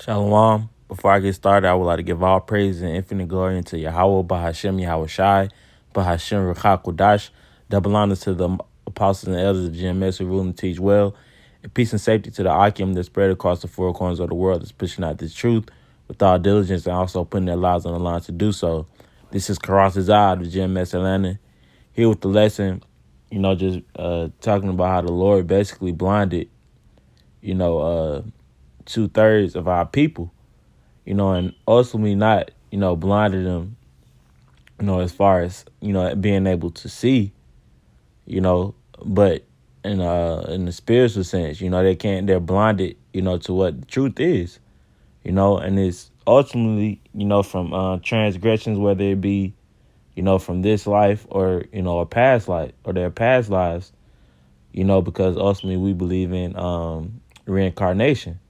Shalom. Before I get started, I would like to give all praise and infinite glory into Yahweh, Bahashem Yahweh Shai, Bahashem Ruach Kodash. Double honors to the apostles and elders of GMS who rule and teach well. And peace and safety to the Akim that spread across the four corners of the world that's pushing out this truth with all diligence and also putting their lives on the line to do so. This is Karas Azad of GMS Atlanta. Here with the lesson, just talking about how the Lord basically blinded, 2/3 of our people, and ultimately not, blinded them, as far as, being able to see, but in the spiritual sense, they're blinded, to what the truth is, and it's ultimately, from transgressions, whether it be, from this life or, a past life or their past lives, because ultimately we believe in reincarnation.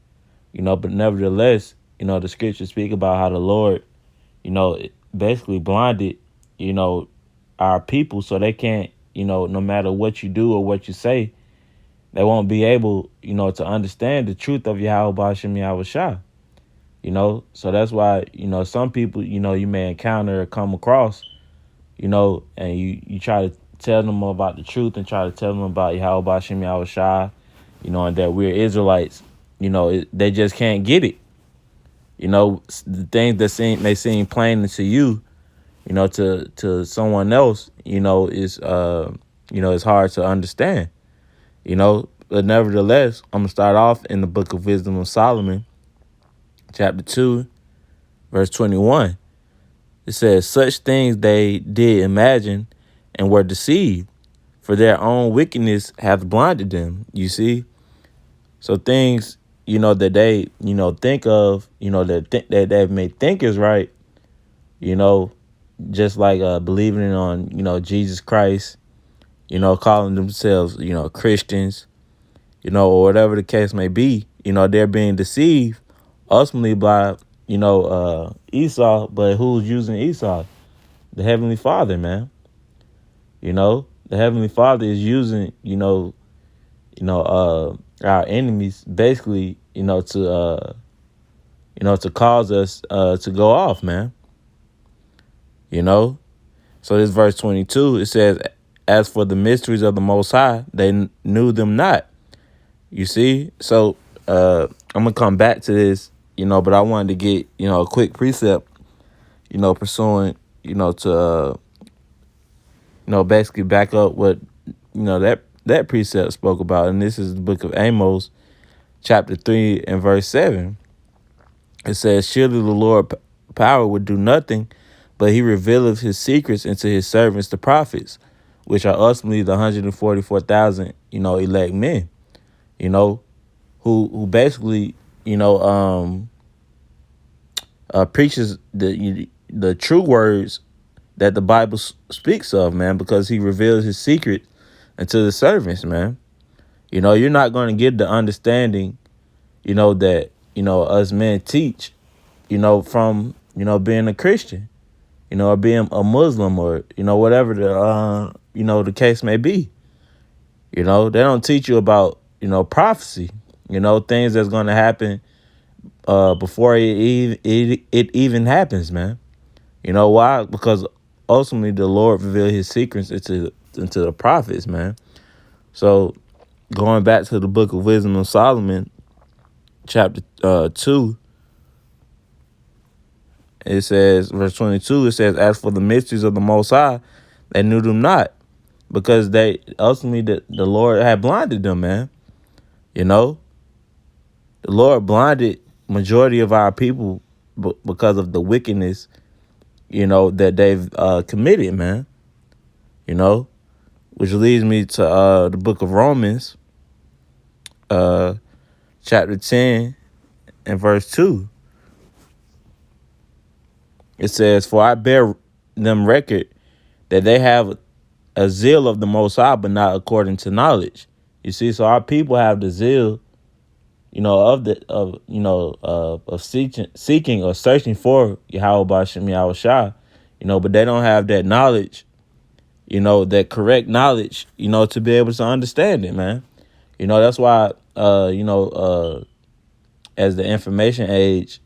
But nevertheless, the scriptures speak about how the Lord, basically blinded, our people so they can't, no matter what you do or what you say, they won't be able, to understand the truth of Yahweh Bashem Yahweh Shah. So that's why, some people, you may encounter or come across, and you try to tell them about the truth and try to tell them about Yahweh Bashem Yahweh Shah, and that we're Israelites, they just can't get it. The things that may seem plain to you, to someone else, is it's hard to understand, But nevertheless, I'm gonna start off in the Book of Wisdom of Solomon, chapter 2, verse 21. It says, "Such things they did imagine and were deceived, for their own wickedness hath blinded them." You see, so things, that they, think of, that they may think is right, you know, just like believing on, Jesus Christ, calling themselves, Christians, or whatever the case may be, they're being deceived ultimately by, Esau, but who's using Esau? The Heavenly Father, man. The Heavenly Father is using, our enemies basically, to cause us to go off, man. So this verse 22, it says, "As for the mysteries of the Most High, they knew them not." You see? So I'm going to come back to this, but I wanted to get, a quick precept, pursuing, to, basically back up what, that precept spoke about. And this is the book of Amos, chapter 3 and verse 7. It says, "Surely the Lord power would do nothing, but he revealeth his secrets into his servants, the prophets, which are ultimately the 144,000, elect men, who basically, preaches the true words that the Bible speaks of, man, because he reveals his secret into the servants, man. You're not going to get the understanding, that, us men teach, from, being a Christian, or being a Muslim, or, whatever the case may be. They don't teach you about, prophecy, things that's going to happen before it even happens, man. Why? Because ultimately the Lord revealed his secrets into the prophets, man. So going back to the Book of Wisdom of Solomon, chapter 2, it says, verse 22, it says, "As for the mysteries of the Most High, they knew them not," because they ultimately the Lord had blinded them, man. The Lord blinded majority of our people because of the wickedness, that they've committed, man. Which leads me to the book of Romans, chapter 10 and verse 2. It says, "For I bear them record that they have a zeal of the Most High, but not according to knowledge." You see, so our people have the zeal, of seeking or searching for Yahweh Bashem Yahweh Shah, but they don't have that knowledge, that correct knowledge, to be able to understand it, man. That's why, as the information age,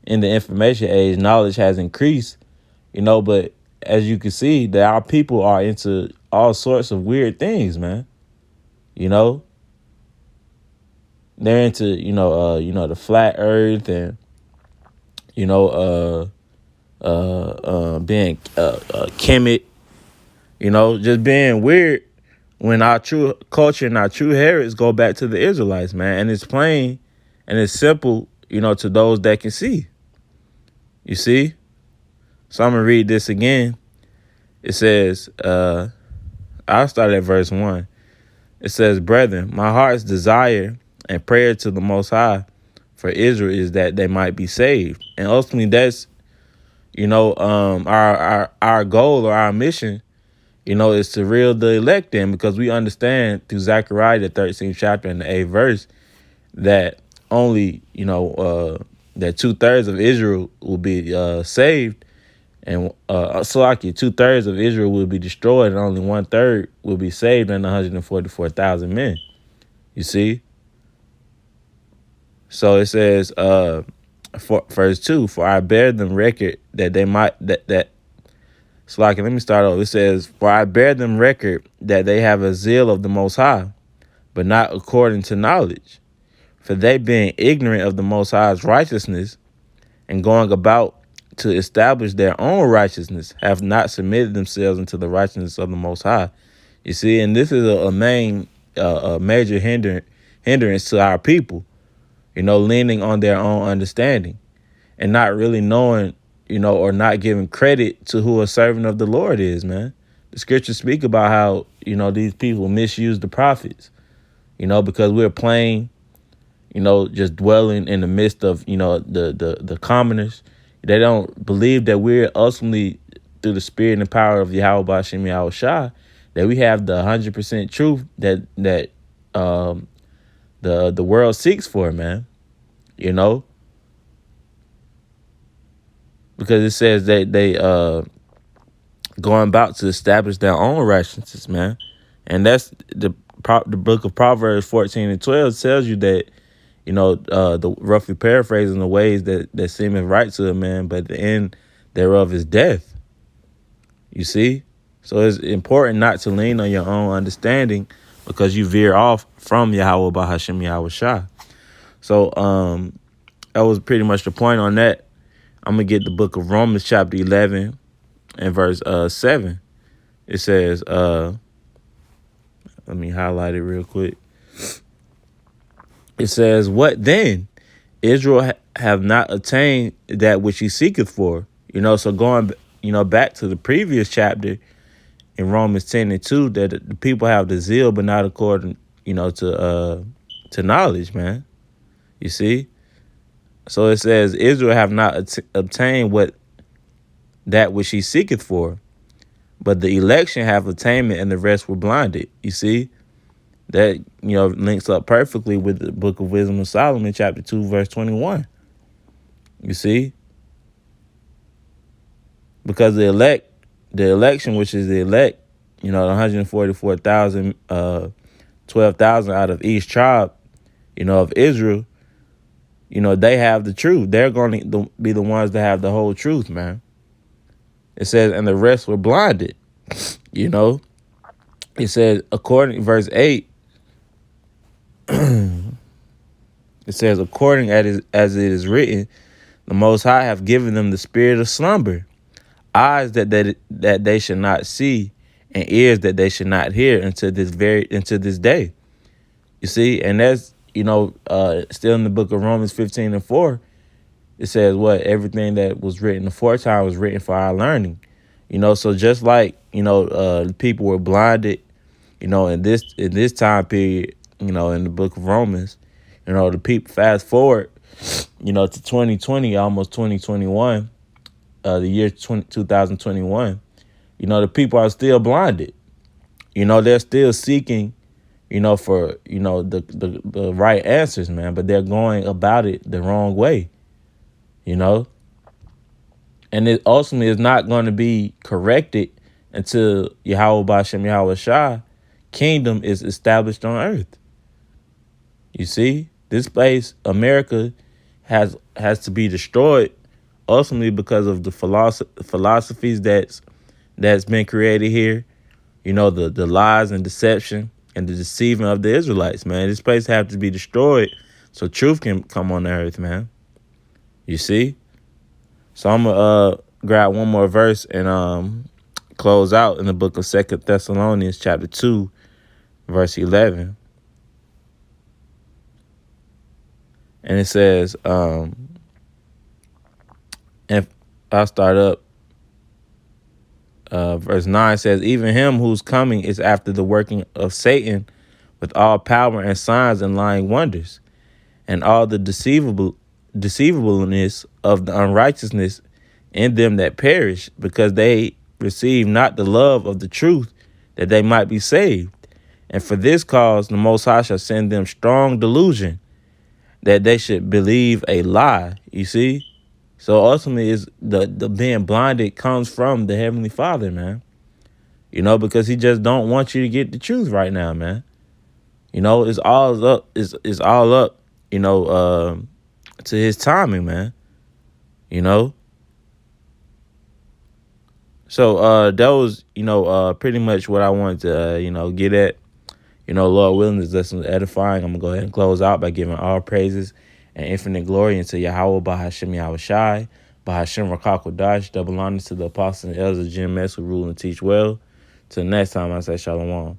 in the information age, knowledge has increased, but as you can see, that our people are into all sorts of weird things, man. You know, they're into, the flat earth and, you know, being Kemet, just being weird when our true culture and our true heritage go back to the Israelites, man. And it's plain and it's simple, to those that can see. You see? So I'm going to read this again. It says, I'll start at verse 1. It says, "Brethren, my heart's desire and prayer to the Most High for Israel is that they might be saved." And ultimately, that's, our goal or our mission, is to reel the elect in, because we understand through Zechariah, the 13th chapter and the 8th verse, that only, that 2/3 of Israel will be saved, and Salakia, 2/3 of Israel will be destroyed, and only 1/3 will be saved, and 144,000 men. You see? So it says, for verse 2, "For I bear them record that they might that." Salakia, let me start over. It says, "For I bear them record that they have a zeal of the Most High, but not according to knowledge. For they, being ignorant of the Most High's righteousness, and going about to establish their own righteousness, have not submitted themselves unto the righteousness of the Most High." You see, and this is a major hindrance to our people, leaning on their own understanding and not really knowing, or not giving credit to who a servant of the Lord is, man. The scriptures speak about how, these people misuse the prophets, because we're plain, just dwelling in the midst of, the commoners. They don't believe that we're ultimately, through the spirit and power of Yahweh B'Shem Yahweh Shah, that we have the 100% truth that the world seeks for, man. Because it says that they going about to establish their own righteousness, man. And that's the book of Proverbs 14 and 12 tells you that, the roughly paraphrasing, the ways that seemeth right to a man, but the end thereof is death. You see? So it's important not to lean on your own understanding, because you veer off from Yahweh B'Hashem Yahweh Shah. So that was pretty much the point on that. I'm going to get the book of Romans chapter 11 and verse 7. It says, let me highlight it real quick. It says, "What then? Israel have not attained that which he seeketh for." So going, back to the previous chapter in Romans 10 and 2, that the people have the zeal, but not according, to knowledge, man. You see? So it says, "Israel have not obtained that which he seeketh for, but the election have attainment, and the rest were blinded." You see? That, links up perfectly with the book of Wisdom of Solomon, chapter 2, verse 21. You see? Because the election, which is the elect, the 144,000, 12,000 out of each tribe, of Israel, they have the truth. They're going to be the ones that have the whole truth, man. It says, "And the rest were blinded." It says, according, verse 8, it says, "According as it is written, the Most High have given them the spirit of slumber, eyes that they should not see, and ears that they should not hear until this day." You see, and that's, still in the book of Romans 15 and 4. It says what? Everything that was written aforetime was written for our learning. So just like, people were blinded, in this time period, in the book of Romans, the people fast forward, to 2020, almost 2021, the year 2021, the people are still blinded. They're still seeking, for, the right answers, man, but they're going about it the wrong way, and it ultimately is not going to be corrected until Yahweh B'Shem Yahweh Shah kingdom is established on earth. You see, this place, America, has to be destroyed ultimately because of the philosophies that's been created here. The lies and deception and the deceiving of the Israelites, man. This place have to be destroyed so truth can come on the earth, man. You see? So I'm gonna grab one more verse and close out in the book of 2 Thessalonians chapter 2, verse 11. And it says, and I'll start up. Verse 9 says, even him whose coming is after the working of Satan with all power and signs and lying wonders, and all the deceivableness of the unrighteousness in them that perish, because they receive not the love of the truth, that they might be saved. And for this cause the Most High shall send them strong delusion, that they should believe a lie. You see? So ultimately, is the being blinded comes from the Heavenly Father, man. Because he just don't want you to get the truth right now, man. It's all up. It's all up. To his timing, man. So that was pretty much what I wanted to get at. Lord willing, this lesson was edifying. I'm gonna go ahead and close out by giving all praises and infinite glory into Yahweh, Bahashem Yahushai, Bahashem Rakakwadash, double honors to the apostles and elders of GMS who rule and teach well. Till next time, I say Shalom.